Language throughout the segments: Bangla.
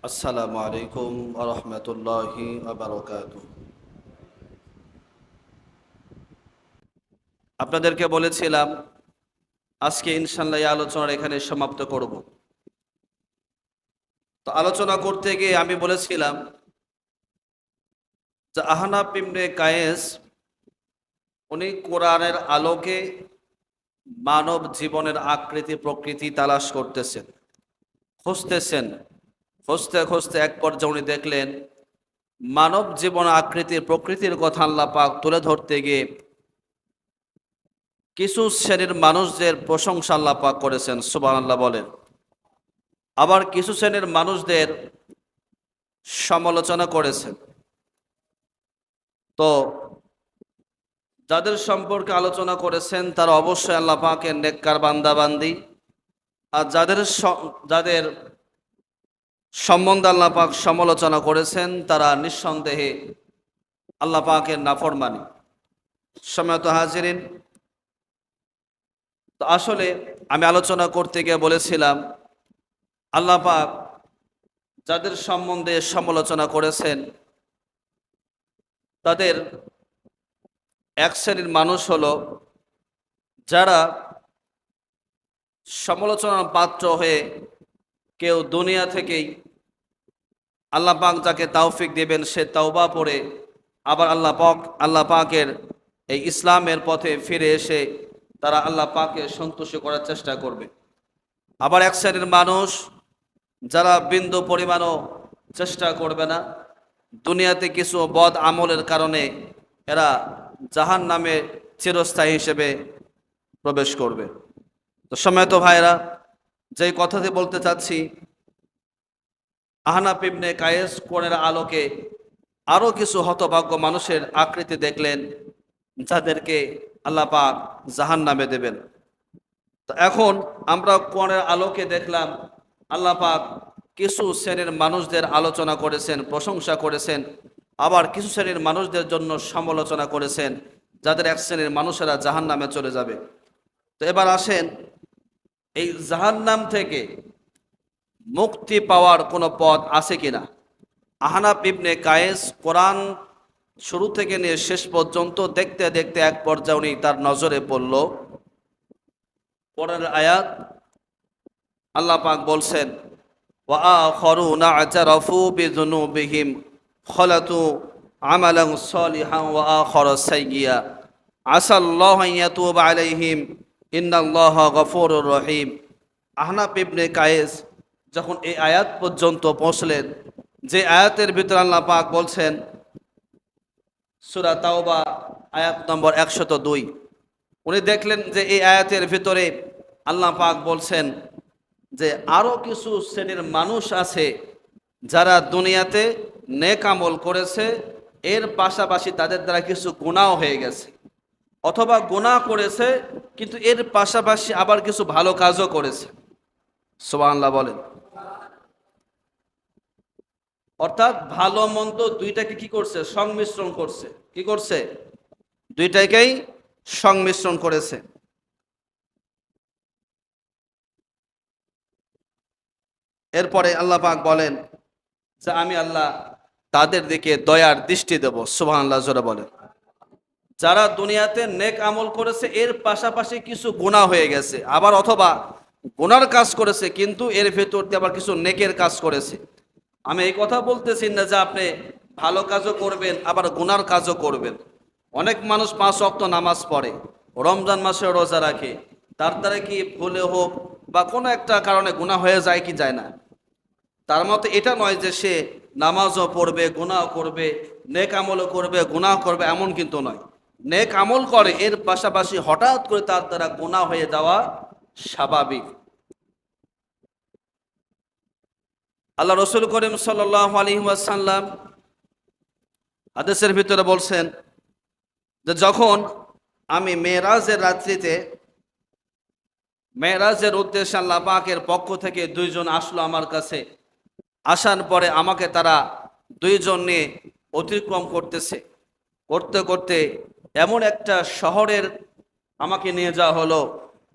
আসসালামু আলাইকুম ওয়া রাহমাতুল্লাহি ওয়া বারাকাতুহু। আপনাদেরকে বলেছিলাম আজকে ইনশাআল্লাহ এই আলোচনার এখানে সমাপ্ত করব। তো আলোচনা করতে গিয়ে আমি বলেছিলাম যে আহনাফ ইবনে কায়েস উনি কোরআনের আলোকে মানব জীবনের আকৃতি প্রকৃতি তালাশ করতেছেন, খুঁজতেছেন। খুঁজতে খুঁজতে এক পর্যায়ে উনি দেখলেন মানব জীবন আকৃতির প্রকৃতির কথা আল্লাহ পাক তুলে ধরতে গিয়ে কিছু শ্রেণীর মানুষদের প্রশংসা আল্লাহ পাক করেছেন, সুবহানাল্লাহ বলেন। আবার কিছু শ্রেণীর মানুষদের সমালোচনা করেছেন। তো যাদের সম্পর্কে আলোচনা করেছেন তারা অবশ্যই আল্লাহ পাকের নেককার বান্দা বান্দি, আর যাদের সম্বন্ধে আল্লাহ পাক সমালোচনা করেছেন তারা নিঃসন্দেহে আল্লাহ পাকের নাফরমানি। সম্মানিত হাজিরিন, তো আসলে আমি আলোচনা করতে গিয়ে বলেছিলাম আল্লাহ পাক যাদের সম্বন্ধে সমালোচনা করেছেন তাদের এক শ্রেণীর মানুষ হলো যারা সমালোচনার পাত্র হয়ে কেউ দুনিয়া থেকেই আল্লাহ পাক যাকে তৌফিক দেবেন সে তওবা পড়ে আবার আল্লাহ পাকের এই ইসলামের পথে ফিরে এসে তারা আল্লাহ পাককে সন্তুষ্ট করার চেষ্টা করবে। আবার এক শ্রেণীর মানুষ যারা বিন্দু পরিমাণও চেষ্টা করবে না, দুনিয়াতে কিছু বদ আমলের কারণে এরা জাহান নামে চিরস্থায়ী হিসেবে প্রবেশ করবে। তো সম্মানিত ভাইরা, যেই কথাটি বলতে চাচ্ছি, আহনাফ ইবনে কায়েস কোরআনের আলোকে আরও কিছু হতভাগ্য মানুষের আকৃতি দেখলেন যাদেরকে আল্লাহ পাক জাহান নামে দেবেন। তো এখন আমরা কোরআনের আলোকে দেখলাম আল্লাহ পাক কিছু শ্রেণীর মানুষদের আলোচনা করেছেন, প্রশংসা করেছেন, আবার কিছু শ্রেণীর মানুষদের জন্য সমালোচনা করেছেন যাদের এক শ্রেণীর মানুষেরা জাহান নামে চলে যাবে। তো এবার আসেন, এই জাহান্নাম থেকে মুক্তি পাওয়ার কোনো পথ আছে কিনা। আহনাফ ইবনে কায়েস কোরআন শুরু থেকে নিয়ে শেষ পর্যন্ত দেখতে দেখতে এক পর্যায়ে উনি তার নজরে পড়ল পরের আয়াত। আল্লাহ পাক বলছেন ওয়া আখারুনা আ'তারাফু বিযুনুবিহিম খালাতু আমালান সালিহান ওয়া আখারা সাইয়্যিআ আসাল্লাহু আন ইয়াতুবা আলাইহিম ইন্নাল্লাহা গফুরুর রহিম। আহনাফ ইবনে কায়েস যখন এই আয়াত পর্যন্ত পৌঁছলেন, যে আয়াতের ভিতরে আল্লাহ পাক বলছেন সূরা তাওবা আয়াত নম্বর 102, উনি দেখলেন যে এই আয়াতের ভিতরে আল্লাহ পাক বলছেন যে আরও কিছু শ্রেণীর মানুষ আছে যারা দুনিয়াতে নেক আমল করেছে, এর পাশাপাশি তাদের দ্বারা কিছু গুনাহ হয়ে গেছে, অথবা গুনাহ করেছে কিন্তু এর পাশাপাশি আবার কিছু ভালো কাজও করেছে। সুবহানাল্লাহ বলেন। অর্থাৎ ভালো মন্দ দুইটাকে কি করছে? সংমিশ্রণ করছে। কি করছে? দুইটাকেই সংমিশ্রণ করেছে। এরপরে আল্লাহ পাক বলেন যে আমি আল্লাহ তাদের দিকে দয়ার দৃষ্টি দেব। সুবহানাল্লাহ জোরে বলেন। যারা দুনিয়াতে নেক আমল করেছে এর পাশাপাশি কিছু গুনাহ হয়ে গেছে, আবার অথবা গুনার কাজ করেছে কিন্তু এর ভেতর দিয়ে আবার কিছু নেকের কাজ করেছে। আমি এই কথা বলতেছি না যে আপনি ভালো কাজও করবেন আবার গুনার কাজও করবেন। অনেক মানুষ 5 ওয়াক্ত নামাজ পড়ে, রমজান মাসে রোজা রাখে, তার দ্বারা কি ভুলে হোক বা কোনো একটা কারণে গুনাহ হয়ে যায় কি যায় না, তার মতে এটা নয় যে সে নামাজও পড়বে গুনাহ করবে, নেক আমলও করবে গুনাহ করবে, এমন কিন্তু নয়। নেক আমল করে এর পাশাপাশি হঠাৎ করে তার দ্বারা গুনাহ হয়ে যাওয়া স্বাভাবিক। আল্লাহ রসুল করিম সাল্লাল্লাহু আলাইহি ওয়াসাল্লাম হাদিসের ভিতরে বলছেন যে যখন আমি মেরাজের রাত্রিতে মেরাজের উদ্দেশ্যে আল্লাহ পাকের পক্ষ থেকে দুইজন আসলো আমার কাছে, আসার পরে আমাকে তারা দুইজন নিয়ে অতিক্রম করতেছে, করতে করতে এমন একটা শহরের আমাকে নিয়ে যাওয়া হলো,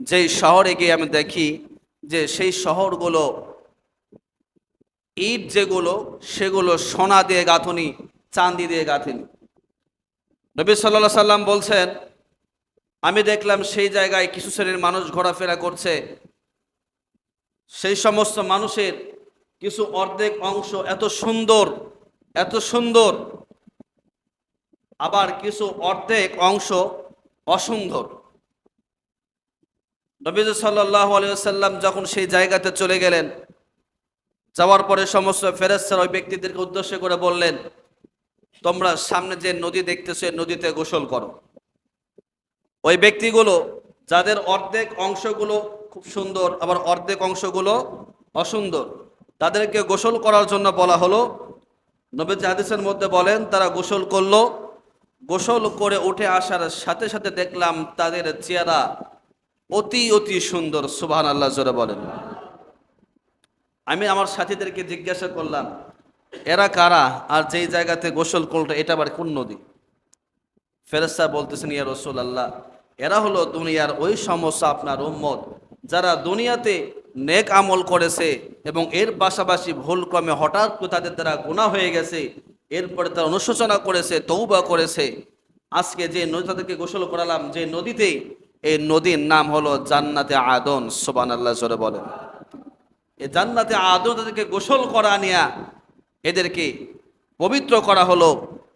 যেই শহরে গিয়ে আমি দেখি যে সেই শহরগুলো ইট যেগুলো সেগুলো সোনা দিয়ে গাঁথনি, চাঁদি দিয়ে গাঁথনি। নবী সাল্লাল্লাহু আলাইহি সাল্লাম বলছেন, আমি দেখলাম সেই জায়গায় কিছু শ্রেণীর মানুষ ঘোরাফেরা করছে। সেই সমস্ত মানুষের কিছু অর্ধেক অংশ এত সুন্দর, এত সুন্দর, আবার কিছু অর্ধেক অংশ অসুন্দর। নবী সাল্লাল্লাহু আলাইহি ওয়াসাল্লাম যখন সেই জায়গাতে চলে গেলেন, যাওয়ার পরে সমস্ত ফেরেশতারা ওই ব্যক্তিদেরকে উদ্দেশ্য করে বললেন, তোমরা সামনে যে নদী দেখতেছো এই নদীতে গোসল করো। ওই ব্যক্তিগুলো যাদের অর্ধেক অংশগুলো খুব সুন্দর আবার অর্ধেক অংশগুলো অসুন্দর, তাদেরকে গোসল করার জন্য বলা হলো। নবীজি হাদিসের মধ্যে বলেন, তারা গোসল করলো। গোসল করে উঠে আসার সাথে সাথে দেখলাম তাদের চেহারা অতি অতি সুন্দর। সুবহানাল্লাহ জোরে বলেন। আমি আমার সাথীদেরকে জিজ্ঞাসা করলাম, এরা কারা আর যেই জায়গাতে গোসল করলো এটা আবার কোন নদী? ফেরেশতা বলতেছেন, ইয়া রাসূলুল্লাহ, এরা হলো দুনিয়ার ওই সমস্ত আপনার উম্মত যারা দুনিয়াতে নেক আমল করেছে এবং এর পাশাপাশি ভুলক্রমে হঠাৎ করে তাদের দ্বারা গুনাহ হয়ে গেছে, এরপরে তারা অনুশোচনা করেছে, তওবা করেছে। আজকে যে নদী তাদেরকে গোসল করালাম, যে নদীতে, এই নদীর নাম হলো জান্নাতে আদন। সুবহানাল্লাহ জোরে বলেন। এই জান্নাতে আদন তাদেরকে গোসল করা নিয়া এদেরকে পবিত্র করা হলো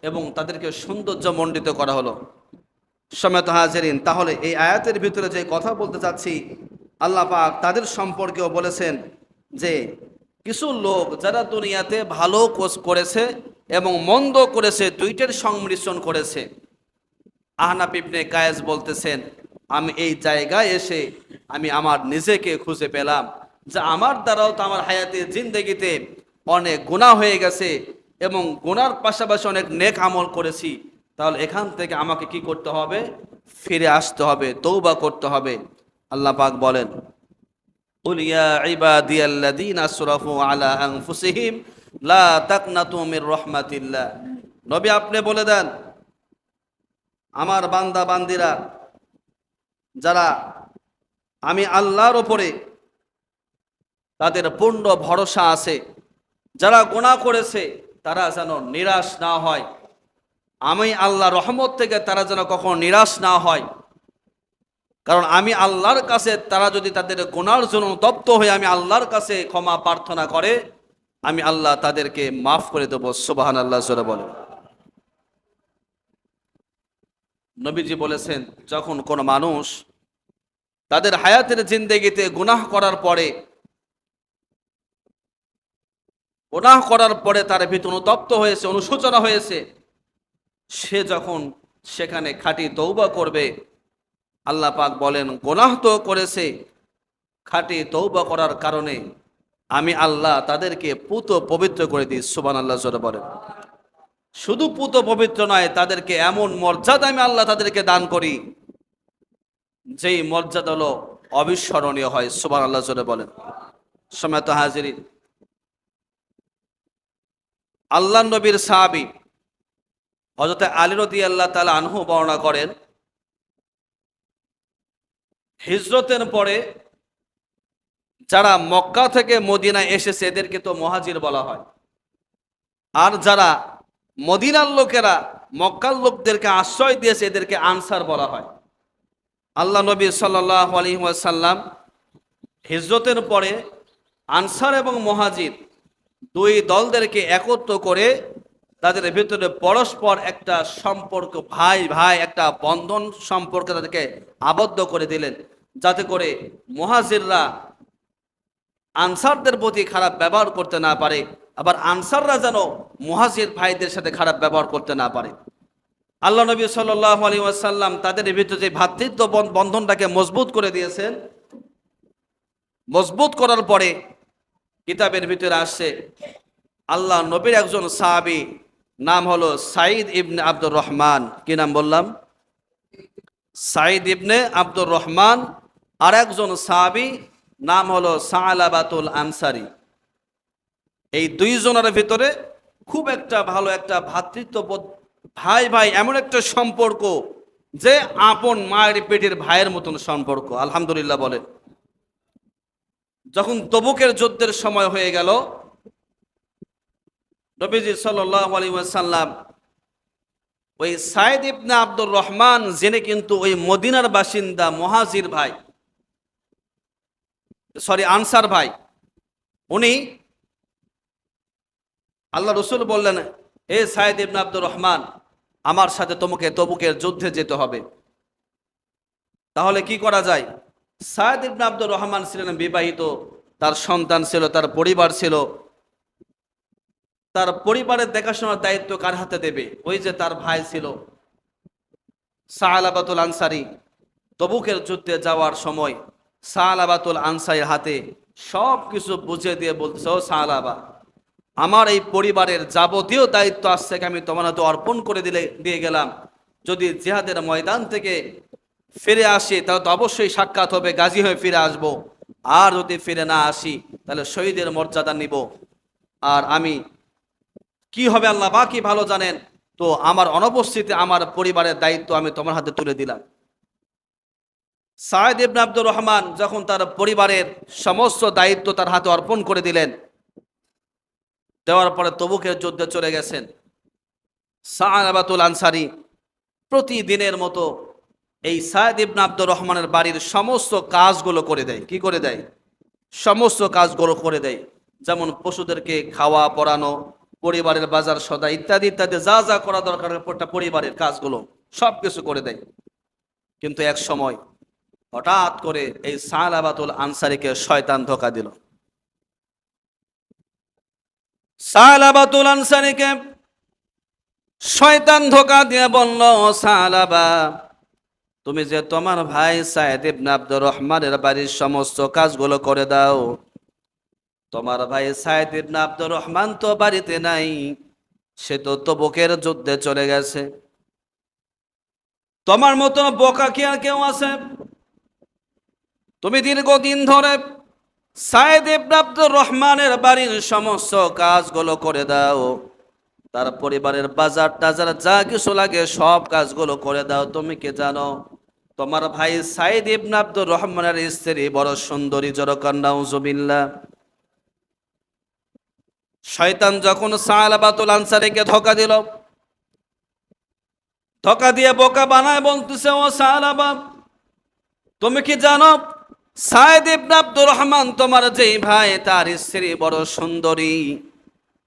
এবং তাদেরকে সৌন্দর্যমণ্ডিত করা হলো। সম্মানিত হাজিরিন, তাহলে এই আয়াতের ভিতরে যে কথা বলতে চাচ্ছি, আল্লাহ পাক তাদের সম্পর্কেও বলেছেন যে কিছু লোক যারা দুনিয়াতে ভালো কাজ করেছে এবং মন্দ করেছে, দুইটার সংমিশ্রণ করেছে। আহনাফ ইবনে কায়েস বলতেছেন, আমি এই জায়গায় এসে আমি আমার নিজেকে খুঁজে পেলাম যে আমার দ্বারাও তো আমার হায়াতের জিন্দেগিতে অনেক গুনাহ হয়ে গেছে এবং গুনার পাশাপাশি অনেক নেক আমল করেছি। তাহলে এখান থেকে আমাকে কি করতে হবে? ফিরে আসতে হবে, তওবা করতে হবে। আল্লাহ পাক বলেন, কুল ইয়া ইবাদিয়াল্লাযীনা আসরাফু আলা আনফুসিহিম লা তাকনাতু মির রাহমাতিল্লাহ। নবী আপনি বলে দেন, আমার বান্দা বান্দিরা যারা আমি আল্লাহর ওপরে তাদের পূর্ণ ভরসা আছে, যারা গুনাহ করেছে তারা যেন নিরাশ না হয়। আমি আল্লাহর রহমত থেকে তারা যেন কখনো নিরাশ না হয়। কারণ আমি আল্লাহর কাছে, তারা যদি তাদের গুনার জন্য তপ্ত হয়ে আমি আল্লাহর কাছে ক্ষমা প্রার্থনা করে, আমি আল্লাহ তাদেরকে মাফ করে দেব। সুবহানাল্লাহ জোরে বলেন। নবীজি বলেছেন, যখন কোনো মানুষ তাদের হায়াতের জিন্দেগিতে গুনাহ করার পরে তার ভিতর অনুতপ্ত হয়েছে, অনুশোচনা হয়েছে, সে যখন সেখানে খাঁটি তওবা করবে, আল্লাহ পাক বলেন, গুনাহ তো করেছে, খাঁটি তওবা করার কারণে আমি আল্লাহ তাদেরকে পুত পবিত্র করে দিই। সুবহানাল্লাহ জোরে বলেন। শুধু পুত পবিত্র নয়, তাদেরকে এমন মর্যাদা আমি আল্লাহ তাদেরকে দান করি যেই মর্যাদা হলো অবিস্মরণীয় হয়। সুবহানাল্লাহ জোরে বলেন। সম্মানিত হাজিরিন, আল্লাহ নবীর সাহাবী হযরত আলী রাদিয়াল্লাহু তাআলা আনহু বর্ণনা করেন, হিজরতের পরে যারা মক্কা থেকে মদিনা এসেছে এদেরকে তো মুহাজির বলা হয়, আর যারা মদিনার লোকেরা মক্কার লোকদেরকে আশ্রয় দিয়েছে এদেরকে আনসার বলা হয়। আল্লাহ নবী সাল্লাল্লাহু আলাইহি ওয়াসাল্লাম হিজরতের পরে আনসার এবং মুহাজির দুই দলদেরকে একত্র করে তাদের ভিতরে পরস্পর একটা সম্পর্ক, ভাই ভাই একটা বন্ধন সম্পর্কে তাদেরকে আবদ্ধ করে দিলেন, যাতে করে মুহাজিররা আনসারদের প্রতি খারাপ ব্যবহার করতে না পারে, আবার আনসাররা যেন মুহাজির ভাইদের সাথে খারাপ ব্যবহার করতে না পারে। আল্লাহ নবী সাল্লাল্লাহু আলাইহি ওয়াসাল্লাম তাদের ভিতরে যে ভ্রাতৃত্ব বন্ধনটাকে মজবুত করে দিয়েছেন। মজবুত করার পরে কিতাবের ভিতরে আসছে, আল্লাহ নবীর একজন সাহাবী নাম হলো সাঈদ ইবনে আব্দুর রহমান। কি নাম বললাম? সাঈদ ইবনে আব্দুর রহমান। আর একজন সাহাবী নাম হলো সালাবাতুল আনসারী। এই দুইজনের ভিতরে খুব একটা ভালো একটা ভ্রাতৃত্ববোধ, ভাই ভাই এমন একটা সম্পর্ক যে আপন মায়ের পেটের ভাইয়ের মতন সম্পর্ক। আলহামদুলিল্লাহ বলেন। যখন তবুকের যুদ্ধের সময় হয়ে গেল, নবীজি সাল্লাল্লাহু আলাইহি ওয়াসাল্লাম ওই সাইদ ইবনে আব্দুর রহমান, যিনি কিন্তু ওই মদিনার বাসিন্দা, মুহাজির ভাই, আনসার ভাই, উনি, আল্লাহ রসুল বললেন, হে সাইদ ইবনে আব্দুর রহমান, আমার সাথে তোমাকে তবুকের যুদ্ধে যেতে হবে। তাহলে কি করা যায়? সাইদ ইবনে আব্দুর রহমান ছিলেন বিবাহিত, তার সন্তান ছিল, তার পরিবার ছিল। তার পরিবারের দেখাশোনার দায়িত্ব কার হাতে দেবে? ওই যে তার ভাই ছিল সালাবাতুল আনসারী। তবুকের যুদ্ধে যাওয়ার সময় সালাবাতুল আনসারীর হাতে সব কিছু বুঝিয়ে দিয়ে বলতেছে, ও সালাবা, আমার এই পরিবারের যাবতীয় দায়িত্ব আজ থেকে আমি তোমার হাতে অর্পণ করে দিয়ে গেলাম। যদি জিহাদের ময়দান থেকে ফিরে আসি তাহলে তো অবশ্যই সাক্ষাৎ হবে, গাজী হয়ে ফিরে আসব। আর যদি ফিরে না আসি তাহলে শহীদের মর্যাদা নিব। আর আমি কি হবে আল্লাহ বাকি ভালো জানেন। তো আমার অনুপস্থিতি আমার পরিবারের দায়িত্ব আমি তোমার হাতে তুলে দিলাম। সাইদ ইবনে আব্দুর রহমান যখন তার পরিবারের সমস্ত দায়িত্ব তার হাতে অর্পণ করে দিলেন, দেওয়ার পরে তবুকের যুদ্ধে চলে গেছেন। সালাবাতুল আনসারী প্রতিদিনের মতো এই সাইদ ইবনে আব্দুর রহমানের বাড়ির সমস্ত কাজগুলো করে দেয়। কি করে দেয়? সমস্ত কাজগুলো করে দেয়। যেমন পশুদেরকে খাওয়া পরানো, পরিবারের বাজার সদা ইত্যাদি ইত্যাদি, যা যা করা দরকার পরিবারের কাজগুলো সব কিছু করে দেয়। কিন্তু এক সময় হঠাৎ করে এই সালাবাতুল আনসারীকে শয়তান ধোঁকা দিল। সালাবাতুল আনসারীকে শয়তান ধোঁকা দিয়ে বলল, সালাবা, তুমি যে তোমার ভাই সাইদ ইবনে আব্দুর রহমানের বাড়ির সমস্ত কাজগুলো করে দাও, তোমার ভাই সাইদ ইবনে আব্দুর রহমান তো বাড়িতে নাই, সে তো তবুকের যুদ্ধে চলে গেছে। তোমার মতন বোকা কি আর কেউ আছে? তুমি দীর্ঘদিন ধরে সাইদ ইবনে আব্দুর রহমানের বাড়ির সমস্ত কাজগুলো করে দাও, তার পরিবারের বাজার টাজার যা কিছু লাগে সব কাজগুলো করে দাও। তুমি কি জানো তোমার ভাই সাইদ ইবনে আব্দুর রহমানের স্ত্রী বড় সুন্দরী? জোরকার নাউজুবিল্লাহ। শয়তান যখন সালাবাতুল আনসারীকে ধোঁকা দিল, ধোঁকা দিয়ে বোকা বানায় বলতেছে, ও সালাবা, তুমি কি জানো সাইদ ইবনে আব্দুর রহমান তোমার যেই ভাই, তার স্ত্রী বড় সুন্দরী,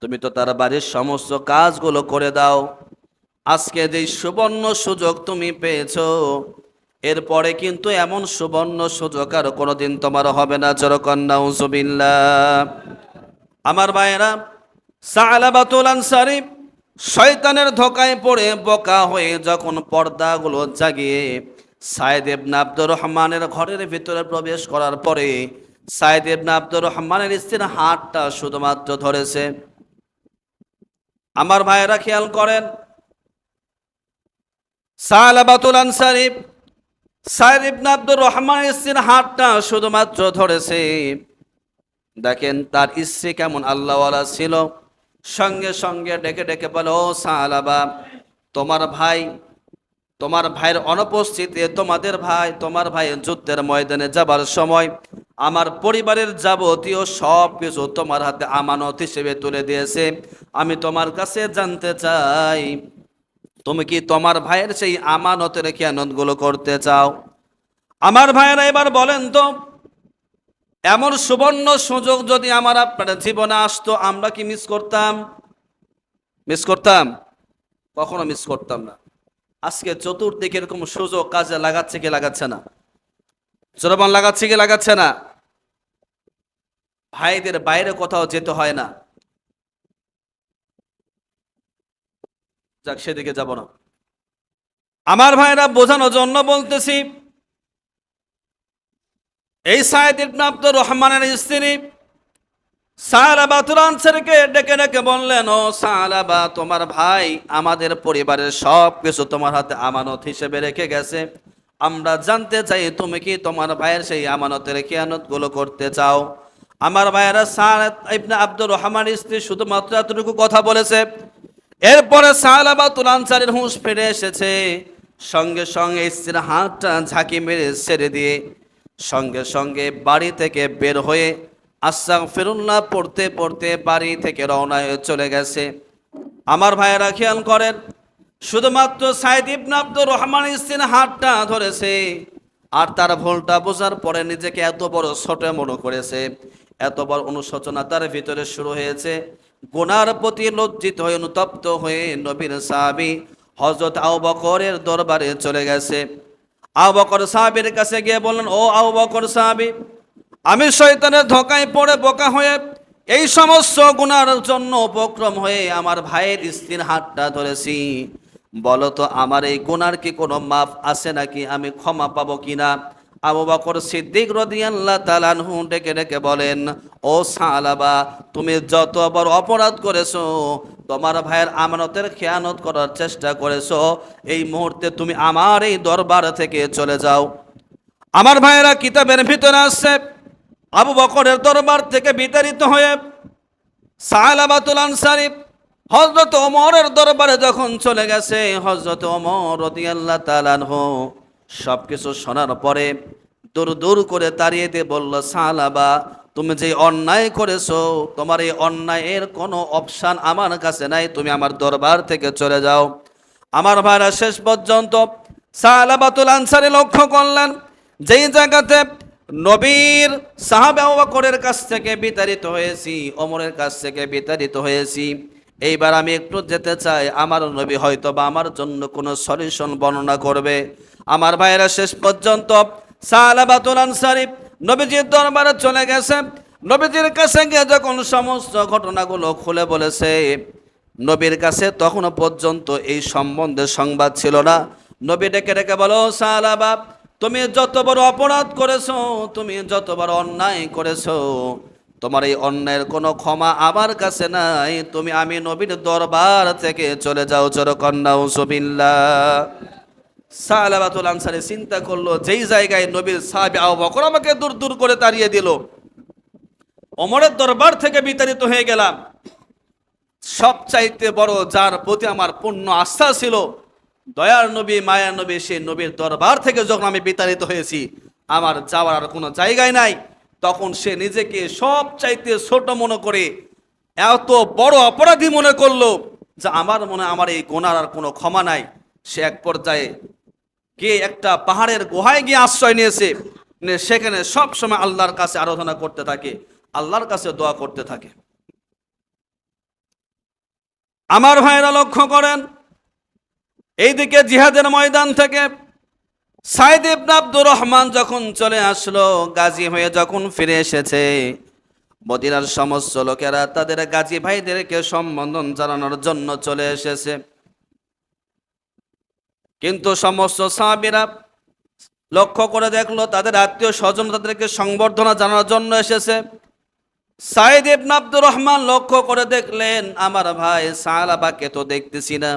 তুমি তো তার বাড়ির সমস্ত কাজগুলো করে দাও। আজকে যে সুবর্ণ সুযোগ তুমি পেয়েছো, এরপরে কিন্তু এমন সুবর্ণ সুযোগ আর কোনোদিন তোমার হবে না। জোরকার নাউজুবিল্লাহ। আমার ভাইয়েরা, সালাবাতুল আনসারী শয়তানের ধোঁকায় পড়ে বোকা হয়ে যখন পর্দাগুলো জাগিয়ে সাইদ ইবনে আব্দুর রহমানের ঘরের ভিতরে প্রবেশ করার পরে সাইদ ইবনে আব্দুর রহমানের স্ত্রীর হাতটা শুধুমাত্র ধরেছে। আমার ভাইয়েরা খেয়াল করেন, সালাবাতুল আনসারী সাইদ ইবনে আব্দুর রহমানের স্ত্রীর হাতটা শুধুমাত্র ধরেছে। দেখেন তার স্ত্রী কেমন আল্লাহওয়ালা ছিল। সঙ্গে সঙ্গে ডেকে ডেকে বলে, ও সালাবা, তোমার ভাইয়ের অনুপস্থিতিতে তোমার ভাই যুদ্ধের ময়দানে যাবার সময় আমার পরিবারের যাবতীয় সব কিছু তোমার হাতে আমানত হিসেবে তুলে দিয়েছে। আমি তোমার কাছে জানতে চাই, তুমি কি তোমার ভাইয়ের সেই আমানতের খেয়ানতগুলো করতে চাও? আমার ভাইয়েরা এবার বলেন তো, এমন সুবর্ণ সুযোগ যদি আমার আপনার জীবনে আসতো, আমরা কি মিস করতাম? কখনো মিস করতাম না। আজকে চতুর্দিকে এরকম সুযোগ কাজে লাগাচ্ছে কি লাগাচ্ছে না? জনগণ লাগাচ্ছে কি লাগাচ্ছে না? ভাইদের বাইরে কোথাও যেতে হয় না। যাক, সেদিকে যাব না। আমার ভাইরা বোঝানোর জন্য বলতেছি, এই সাইদ ইবনে আব্দুর রহমানের স্ত্রী সালাবাতুল আনসারীকে ডেকে ডেকে বললেন, ও সালাবা, তোমার ভাই আমাদের পরিবারের সব কিছু তোমার হাতে আমানত হিসেবে রেখে গেছে। আমরা জানতে চাই তুমি কি তোমার ভাইয়ের সেই আমানতের খেয়ানতগুলো করতে চাও? আমার ভাইয়েরা, সাইদ ইবনে আব্দুর রহমানের স্ত্রী শুধুমাত্র এতটুকু কথা বলেছে। এরপরে সালাবাতুল আনসারীর হুঁশ ফিরে এসেছে। সঙ্গে সঙ্গে স্ত্রীর হাতটা ঝাঁকি মেরে ছেড়ে দিয়ে সঙ্গে সঙ্গে বাড়ি থেকে বের হয়ে আস্তাগফিরুল্লাহ পড়তে পড়তে বাড়ি থেকে রওনা হয়ে চলে গেছে। আমার ভাইয়েরা খেয়াল করেন, শুধুমাত্র সাইদ ইবনে আব্দুর রহমান স্ত্রীর হাতটা ধরেছে, আর তার ভুলটা বোঝার পরে নিজেকে এত বড় ছোট মনে করেছে, এত বড় অনুশোচনা তার ভিতরে শুরু হয়েছে। গুনার প্রতি লজ্জিত হয়ে অনুতপ্ত হয়ে নবীর সাহাবী হযরত আবু বকরের দরবারে চলে গেছে। আবু বকর সাহাবীর কাছে গিয়ে বললেন, ও আবু বকর সাহাবী, আমি শয়তানের ধোঁকায় পড়ে বোকা হয়ে এই সমস্ত গুনার জন্য উপক্রম হয়ে আমার ভাইয়ের স্ত্রীর হাতটা ধরেছি। বলো তো আমার এই গুনার কি কোনো মাপ আছে নাকি, আমি ক্ষমা পাবো কিনা? আবু বকর সিদ্দিক রাদিয়াল্লাহু তাআলা আনহু ডেকে ডেকে বলেন, ও সালাবা, তুমি যত বড় অপরাধ করেছো, তোমার ভাইয়ের আমানতের খেয়ানত করার চেষ্টা করেছো, এই মুহূর্তে তুমি আমার এই দরবার থেকে চলে যাও। আমার ভাইয়েরা কিতাবের ভিতরে আসছে, আবু বকরের দরবার থেকে বিতাড়িত হয়ে সালাবাতুল আনসারী হযরত ওমরের দরবারে যখন চলে গেছে, হযরত ওমর রাদিয়াল্লাহু তাআলা আনহু সবকিছু শোনার পরে দূর দূর করে তাড়িয়ে দিয়ে বলল, সালাবা, তুমি যে অন্যায় করেছো, তোমার এই অন্যায়ের কোনো অপশন আমার কাছে নাই, তুমি আমার দরবার থেকে চলে যাও। আমার ভাইরা শেষ পর্যন্ত সালাবাতুল আনসারী লক্ষ্য করলেন, যেই জায়গাতে নবীর সাহাবা আবু বকরের কাছ থেকে বিতাড়িত হয়েছি, ওমরের কাছ থেকে বিতাড়িত হয়েছি, এইবার আমি একটু যেতে চাই, আমার নবী হয়তো বা আমার জন্য কোনো সলিউশন বর্ণনা করবে। আমার ভাইয়েরা শেষ পর্যন্ত সালাবাতুল আনসারী নবীজির দরবারে চলে গেছে। নবীজির কাছে গিয়ে যখন সমস্ত ঘটনাগুলো খুলে বলেছে, নবীর কাছে তখনও পর্যন্ত এই সম্বন্ধে সংবাদ ছিল না। নবী ডেকে ডেকে বলো, সালাবা, তুমি যত বড় অপরাধ করেছো, তুমি যত বড় অন্যায় করেছো, তোমার এই অন্যায়ের কোনো ক্ষমা আমার কাছে নাই, তুমি আমি নবীর দরবার থেকে চলে যাও। যেরকম নাউজুবিল্লাহ। সালাবাতুল আনসারী চিন্তা করলো, যেই জায়গায় নবীর সাহাবী আবু বকর আমাকে দূর দূর করে তাড়িয়ে দিল, ওমরের দরবার থেকে বিতাড়িত হয়ে গেলাম, সবচাইতে বড় যার প্রতি আমার পূর্ণ আস্থা ছিল, দয়ার নবী মায়ার নবী, সেই নবীর দরবার থেকে যখন আমি বিতাড়িত হয়েছি, আমার যাওয়ার আর কোনো জায়গায় নাই, তখন সে নিজেকে সবচাইতে ছোট মনে করে এত বড় অপরাধী মনে করলো যে আমার মনে আমার এই গুনার আর কোনো ক্ষমা নাই। সে এক পর্যায়ে গিয়ে একটা পাহাড়ের গুহায় গিয়ে আশ্রয় নিয়েছে, সেখানে সব সময় আল্লাহর কাছে আরাধনা করতে থাকে, আল্লাহর কাছে দোয়া করতে থাকে। আমার ভাইরা লক্ষ্য করেন, এইদিকে জিহাদের ময়দান থেকে সাইদ ইবনে আব্দুর রহমান যখন চলে আসলো, গাজী হয়ে যখন ফিরে এসেছে, মদিনার সমস্ত লোকেরা তাদের গাজী ভাইদেরকে সম্বোধন জানানোর জন্য চলে এসেছে। কিন্তু সমস্ত সাহাবীরা লক্ষ্য করে দেখলো তাদের আত্মীয় স্বজন তাদেরকে সংবর্ধনা জানানোর জন্য এসেছে। সাইদ ইবনে আব্দুর রহমান লক্ষ্য করে দেখলেন, আমার ভাই সালাবাকে তো দেখতেছি না।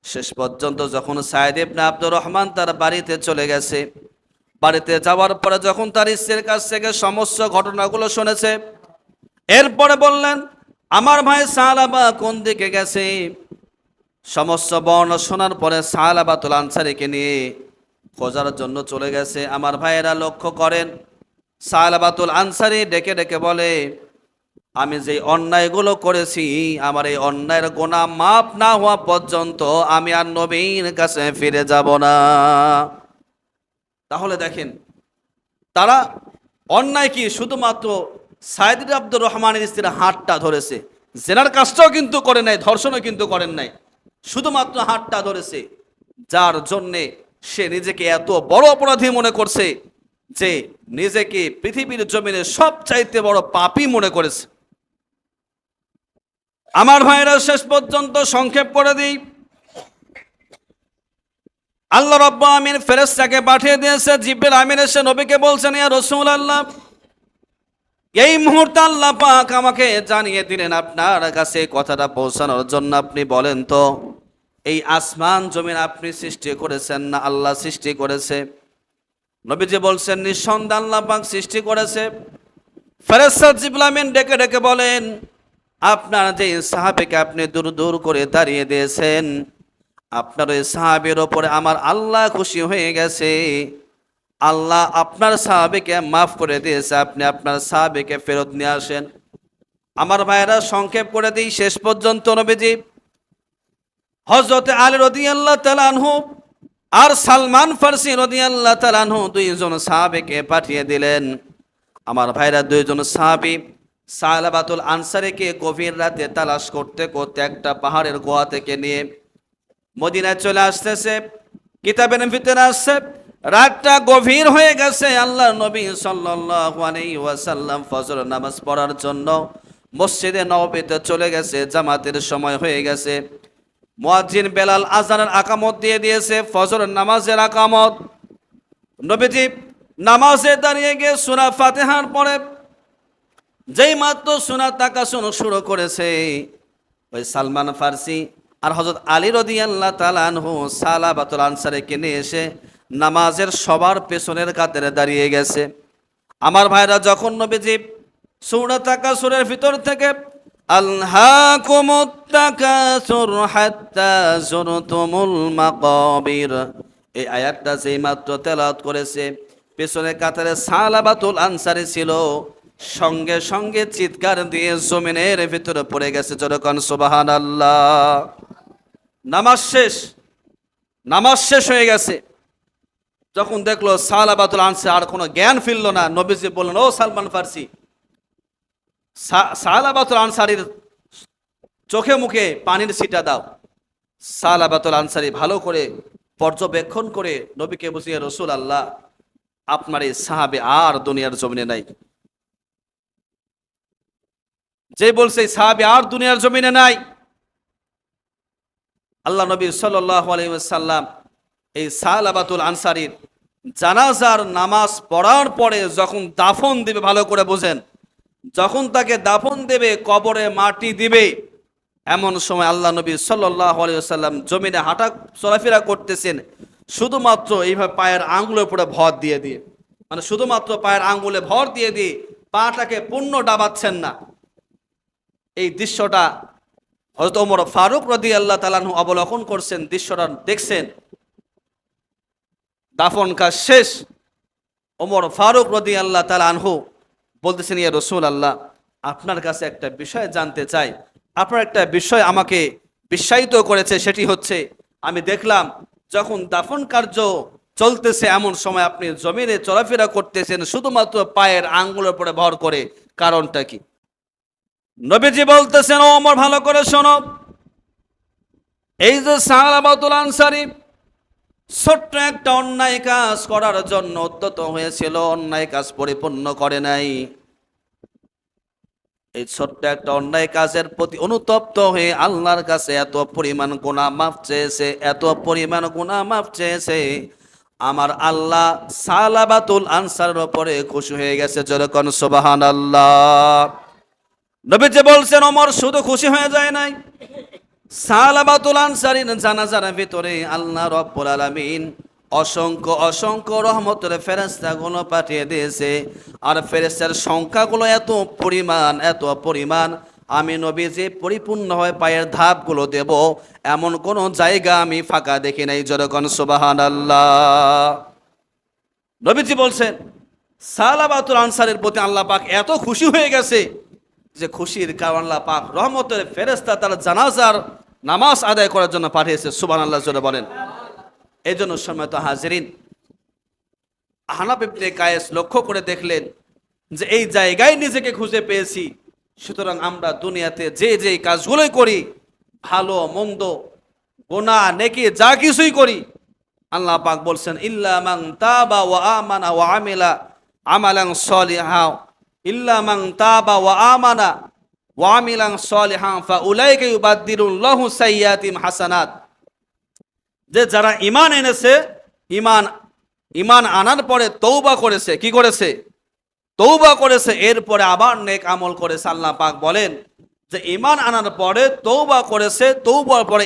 শেষ পর্যন্ত যখন সাইদ ইবনে আব্দুর রহমান তার বাড়িতে চলে গেছে, বাড়িতে যাওয়ার পরে যখন তার স্ত্রীর কাছ থেকে সমস্ত ঘটনাগুলো শুনেছে, এরপরে বললেন, আমার ভাই সালাবা কোন দিকে গেছে? সমস্ত বর্ণনা শোনার পরে সালাবাতুল আনসারীকে নিয়ে খোঁজার জন্য চলে গেছে। আমার ভাইয়েরা লক্ষ্য করেন, সালাবাতুল আনসারী ডেকে ডেকে বলে, আমি যে অন্যায়গুলো করেছি, আমার এই অন্যায়ের গুনাহ মাপ না হওয়া পর্যন্ত আমি আর নবীর কাছে ফিরে যাব না। তাহলে দেখেন, তারা অন্যায় কি শুধুমাত্র সাইদ ইবনে আব্দুর রহমানের স্ত্রীর হাতটা ধরেছে, জেনার কাজটাও কিন্তু করে নাই, ধর্ষণও কিন্তু করেন নাই, শুধুমাত্র হাতটা ধরেছে, যার জন্যে সে নিজেকে এত বড় অপরাধী মনে করছে যে নিজেকে পৃথিবীর জমিনে সবচাইতে বড় পাপী মনে করেছে। আমার ভাইরা শেষ পর্যন্ত সংক্ষেপ করে দিই, আল্লাহ রাব্বুল আমিন ফেরেশতাকে পাঠিয়ে দিয়েছে। জিবরিল আমিন এসে নবীকে বলছেন, ইয়া রাসূলুল্লাহ, এই মুহূর্তে আল্লাহ পাক আমাকে জানিয়ে দিলেন আপনার কাছে কথাটা পৌঁছানোর জন্য। আপনি বলেন তো, এই আসমান জমিন আপনি সৃষ্টি করেছেন না আল্লাহ সৃষ্টি করেছে? নবীজি বলছেন, নিঃসন্দেহে আল্লাহ পাক সৃষ্টি করেছে। ফেরেশতা জিবরিল আমিন ডেকে ডেকে বলেন, আপনার যে সাহাবীকে আপনি দূর দূর করে দাঁড়িয়ে দিয়েছেন, আপনার ওই সাহাবীর ওপরে আমার আল্লাহ খুশি হয়ে গেছে। আল্লাহ আপনার সাহাবীকে মাফ করে দিয়েছে, আপনি আপনার সাহাবীকে ফেরত নিয়ে আসেন। আমার ভাইয়েরা, সংক্ষেপ করে দিই শেষ পর্যন্ত। নবীজি হযরত আলী রাদিয়াল্লাহু তাআলা আনহু আর সালমান ফারসি রাদিয়াল্লাহু তাআলা আনহু দুইজন সাহাবীকে পাঠিয়ে দিলেন। আমার ভাইরা, দুইজন সাহাবী সালাবাতুল আনসারীকে গভীর রাতে তালাশ করতে করতে একটা পাহাড়ের গোয়া থেকে নিয়ে মদিনায় চলে আসতেছে। কিতাবের ভিতরে আসছে রাতটা গভীর হয়ে গেছে। আল্লাহর নবী সাল্লাল্লাহু আলাইহি ওয়াসাল্লাম ফজর নামাজ পড়ার জন্য মসজিদে নববীতে চলে গেছে। জামাতের সময় হয়ে গেছে। মুয়াজ্জিন বেলাল আযানের আকামত দিয়ে দিয়েছে, ফজর নামাজের আকামত। নবীজি নামাজে দাঁড়িয়ে গিয়ে সূরা ফাতিহার পরে যেই মাত্র সূরা তাকাসুন শুরু করেছে, ওই সালমান ফারসি আর হযরত আলী রাদিয়াল্লাহু তাআলা আনহু সালাবাতুল আনসারীকে নিয়ে এসে নামাজের সবার পেছনের কাতারে দাঁড়িয়ে গেছে। আমার ভাইরা, যখন নবীজি সূরা তাকাসুরের ভিতর থেকে আলহাকুমুত তাকাসুর হাত্তা যুরতুমুল মাকাবির এই আয়াতটা যেই মাত্র তেলাওয়াত করেছে, পেছনে কাতারে সালাবাতুল আনসারী ছিল, সঙ্গে সঙ্গে চিৎকার দিয়ে জমিনের ভিতরে পড়ে গেছে। যখন সুবহানাল্লাহ। নামাজ শেষ হয়ে গেছে। যখন দেখলো সালাবাতুল আনসারী আর কোনো জ্ঞান ফিরল না, নবীজি বললেন, ও সালমান ফারসি, সালাবাতুল আনসারীর চোখে মুখে পানির ছিটা দাও। সালাবাতুল আনসারী ভালো করে পর্যবেক্ষণ করে নবীকে বুঝিয়ে, রসুল আল্লাহ, আপনার এই সাহাবী আর দুনিয়ার জমিনে নাই। যে বলছে সাহাবী আর দুনিয়ার জমিনে নাই, আল্লাহ নবী সাল্লাল্লাহু আলাইহি ওয়াসাল্লাম এই সালাবাতুল আনসারীর জানাজার নামাজ পড়ার পরে যখন দাফন দিবে, ভালো করে বোঝেন, যখন তাকে দাফন দেবে, কবরে মাটি দিবে, এমন সময় আল্লাহ নবী সাল্লাল্লাহু আলাইহি ওয়াসাল্লাম জমিনে হাঁটা চলাফেরা করতেছেন, শুধুমাত্র এইভাবে পায়ের আঙ্গুলের উপরে ভর দিয়ে দিয়ে, মানে শুধুমাত্র পায়ের আঙ্গুলে ভর দিয়ে দিয়ে পাটাকে পূর্ণ ডাবাচ্ছেন না। এই দৃশ্যটা হযরত ওমর ফারুক রাদিয়াল্লাহু তাআলা আনহু অবলোকন করছেন, দৃশ্যটা দেখছেন। দাফন কাজ শেষ। ওমর ফারুক রাদিয়াল্লাহু তাআলা আনহু বলতেছেন, ইয়া রাসূলুল্লাহ, আপনার কাছে একটা বিষয় জানতে চাই। আপনার একটা বিষয় আমাকে বিস্মিত করেছে, সেটি হচ্ছে আমি দেখলাম যখন দাফন কার্য চলতেছে এমন সময় আপনি জমিনে চলাফেরা করতেছেন শুধুমাত্র পায়ের আঙ্গুলের উপরে ভর করে, কারণটা কি? নবীজি বলতেছেন, ও ওমর, ভালো করে শোনো, এই যে সালাবাতুল আনসারী ছোট্ট একটা অন্যায় কাজ করার জন্য উদ্যত হয়েছিল, অন্যায় কাজ পরিপূর্ণ করে নাই। এই ছোট্ট একটা অন্যায় কাজের প্রতি অনুতপ্ত হয়ে আল্লাহর কাছে এত পরিমাণ গুনাহ মাফ চেয়েছে, এত পরিমাণ গুনাহ মাফ চেয়েছে, আমার আল্লাহ সালাবাতুল আনসারের উপরে খুশি হয়ে গেছে। যখন সুবহানাল্লাহ। নবীজি বলছেন, ওমর শুধু খুশি হয়ে যায় নাই, সালাবাতুল আনসারীর জানাজার ভিতরে আল্লাহ রাব্বুল আলামিন অসংখ্য অসংখ্য রহমতের ফেরেশতাগুলো পাঠিয়ে দিয়েছে। আর ফেরেশতার সংখ্যাগুলো এত পরিমাণ, আমি নবীজি পরিপূর্ণ হয়ে পায়ের ধাপগুলো দেব, এমন কোন জায়গা আমি ফাঁকা দেখি নাই। যখন সুবহানাল্লাহ। নবীজি বলছেন, সালাবাতুল আনসারীর প্রতি আল্লাহ পাক এত খুশি হয়ে গেছে যে খুশির কারণ আল্লাহ পাক রহমতের ফেরেশতা তার জানাজার নামাজ আদায় করার জন্য পাঠিয়েছে। সুবহানাল্লাহ জোরে বলেন। এই জন্য সম্মানিত হাজিরিন, হানাফ ইবনে কায়েস লক্ষ্য করে দেখলেন যে এই জায়গায় নিজেকে খুঁজে পেয়েছি, সুতরাং আমরা দুনিয়াতে যে যে কাজগুলোই করি, ভালো মন্দ গুনাহ নেকি যা কিছুই করি, আল্লাহ পাক বলছেন, ইল্লা মান তাবা ওয়া আমানা ওয়া আমিলা আমালান সলিহা, ইল্লা মান তাবা ওয়া আমানা ওয়া আমিলান সলিহা ফাউলাইকা ইউবাদদিলুল্লাহু সাইয়্যাতিহিম হাসানাত। যে যারা ঈমান এনেছে, ঈমান আনার পরে তওবা করেছে, কি করেছে? তওবা করেছে, এরপরে আবার নেক আমল করেছে। আল্লাহ পাক বলেন যে ঈমান আনার পরে তওবা করেছে, তওবার পরে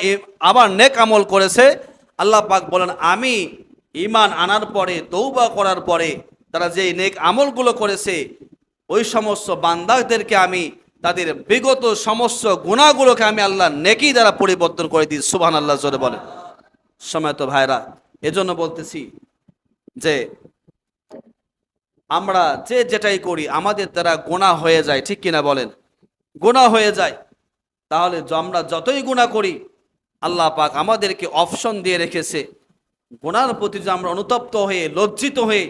আবার নেক আমল করেছে। আল্লাহ পাক বলেন, আমি ঈমান আনার পরে তওবা করার পরে তারা যে নেক আমলগুলো করেছে, ওই সমস্ত বান্দাদেরকে আমি তাদের বিগত সমস্ত গুনাহগুলোকে আমি আল্লাহ নেকি দ্বারা পরিবর্তন করে দিই। সুবহানাল্লাহ জোরে বলেন। সময়ত ভাইরা, এজন্য বলতেছি যে আমরা যে যেটাই করি আমাদের দ্বারা গুনাহ হয়ে যায়, ঠিক কিনা বলেন? গুনাহ হয়ে যায়। তাহলে আমরা যতই গুনাহ করি আল্লাহ পাক আমাদেরকে অপশন দিয়ে রেখেছে, গুনার প্রতি যে আমরা অনুতপ্ত হয়ে লজ্জিত হয়ে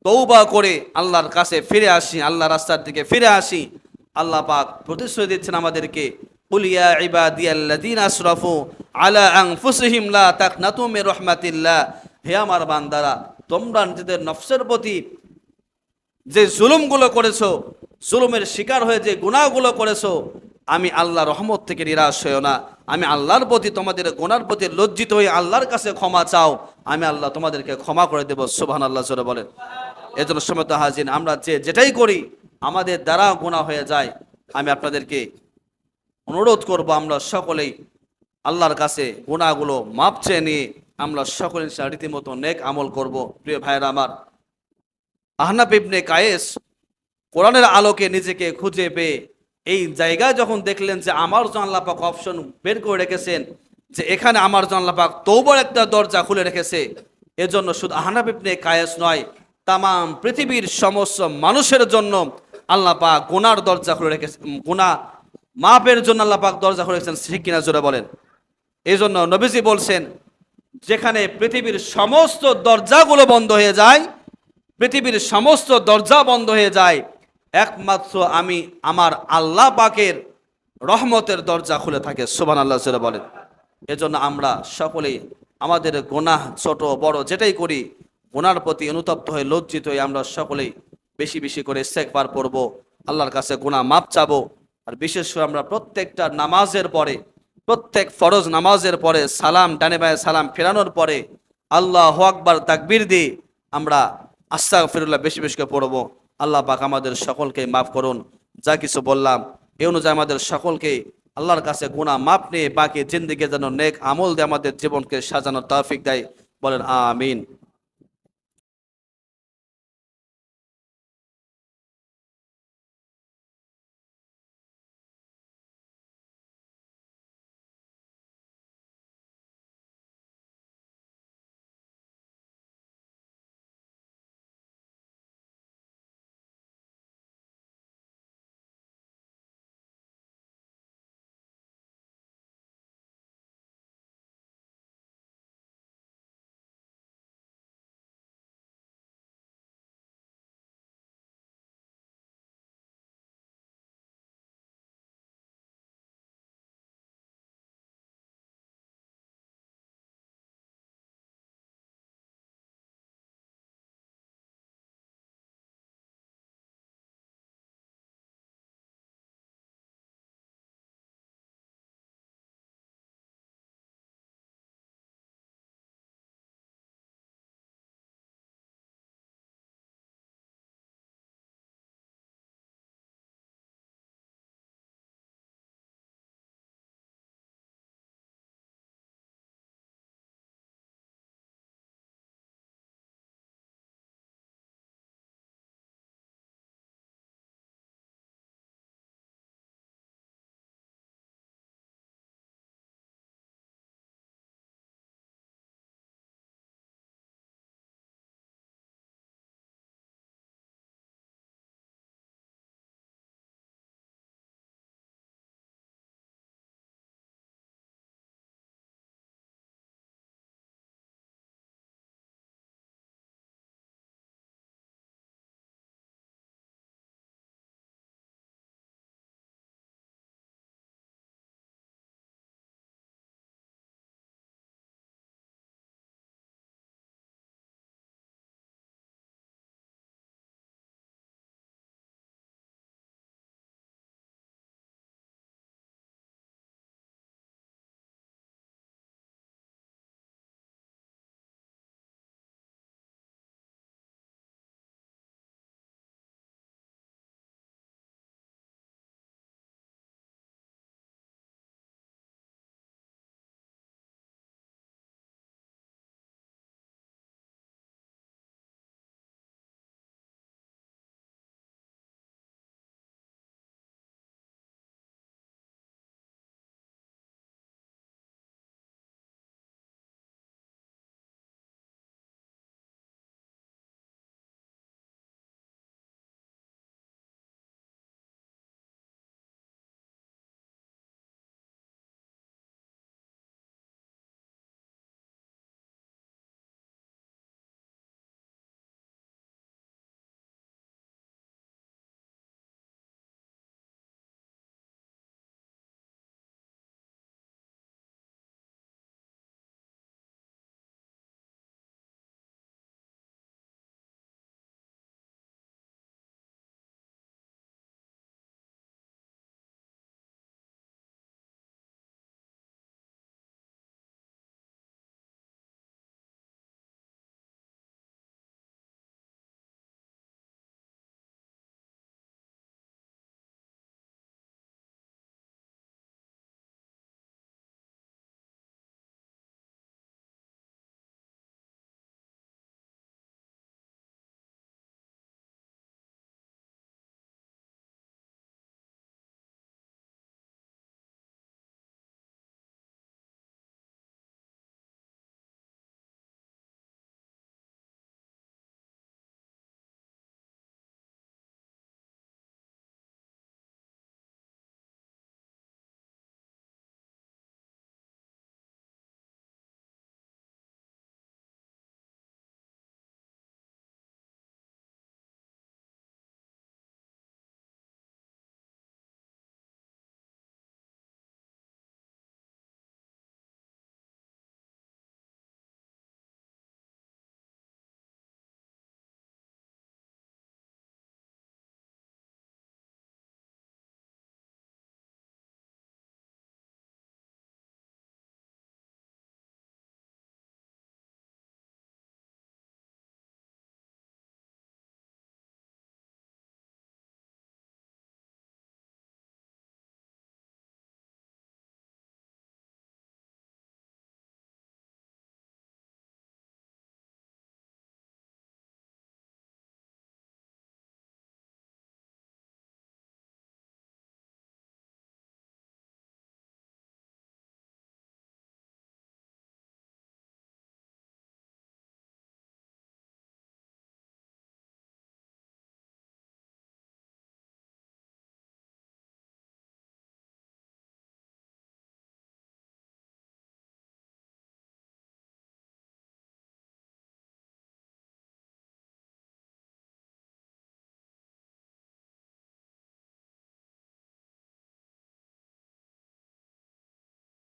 তৌবা করে আল্লাহর কাছে ফিরে আসি, আল্লাহ রাস্তার দিকে ফিরে আসি। আল্লাহ পাক প্রতিশ্রুতি দিচ্ছেন আমাদেরকে, কুল ইয়া ইবাদিয়াল্লাযীনা আসরাফু আলা আনফুসিহিম লা তাকনাতু মির রাহমাতিল্লাহ। হে আমার বান্দারা, তোমরা নিজেদের নফসের প্রতি যে জুলুমগুলো করেছো, জুলুমের শিকার হয়ে যে গুনাহগুলো করেছো, আমি আল্লাহ রহমত থেকে নিরাশ হয়েও না। আমি আল্লাহর প্রতি তোমাদের গুনার প্রতি লজ্জিত হয়ে আল্লাহর কাছে ক্ষমা চাও, আমি আল্লাহ তোমাদেরকে ক্ষমা করে দেব। সুবহানাল্লাহ জোরে বলেন। এজন্য সমত হাজির, আমরা যে যেটাই করি আমাদের দ্বারা গুনাহ হয়ে যায়। আমি আপনাদেরকে অনুরোধ করব, আমরা সকলেই আল্লাহর কাছে গুনাহগুলো মাপ চেয়ে নিয়ে আমরা সকলে রীতিমতো নেক আমল করব। প্রিয় ভাইয়েরা আমার, আহনাফ ইবনে কায়েস কোরআনের আলোকে নিজেকে খুঁজে পেয়ে এই জায়গায় যখন দেখলেন যে আমার জন্য আল্লাহ পাক অপশন বের করে রেখেছেন, যে এখানে আমার জন্য আল্লাহ পাক তওবার একটা দরজা খুলে রেখেছে, এজন্য শুধু আহনাফ ইবনে কায়েস নয়, তাম পৃথিবীর সমস্ত মানুষের জন্য আল্লাহ পাক গুনার দরজা খুলে রেখেছেন, গুনাহ মাপের জন্য আল্লাহ পাক দরজা খুলে রেখেছেন। ঠিক কিনা জোরে বলেন? এই জন্য নবীজি বলছেন, যেখানে পৃথিবীর সমস্ত দরজাগুলো বন্ধ হয়ে যায়, পৃথিবীর সমস্ত দরজা বন্ধ হয়ে যায়, একমাত্র আমি আমার আল্লাহ পাকের রহমতের দরজা খুলে থাকে। সুবহানাল্লাহ জোরে বলেন। এজন্য আমরা সকলেই আমাদের গুনাহ ছোট বড় যেটাই করি, গুনার প্রতি অনুতপ্ত হয়ে লজ্জিত হয়ে আমরা সকলেই বেশি বেশি করে ইস্তেগফার পড়ব, আল্লাহর কাছে গুনাহ মাপ চাবো। আর বিশেষ করে আমরা প্রত্যেকটা নামাজের পরে, প্রত্যেক ফরজ নামাজের পরে সালাম, ডানে বায়ে সালাম ফেরানোর পরে আল্লাহু আকবার তাকবীর দিয়ে আমরা আস্তাগফিরুল্লাহ বেশি বেশি করে পড়ব। আল্লাহ পাক আমাদের সকলকে মাফ করুন। যা কিছু বললাম এই অনুযায়ী আমাদের সকলকে আল্লাহর কাছে গুনাহ মাপ নিয়ে বাকি জিন্দেগি যেন নেক আমল দিয়ে আমাদের জীবনকে সাজানোর তৌফিক দেয়। বলেন আমিন।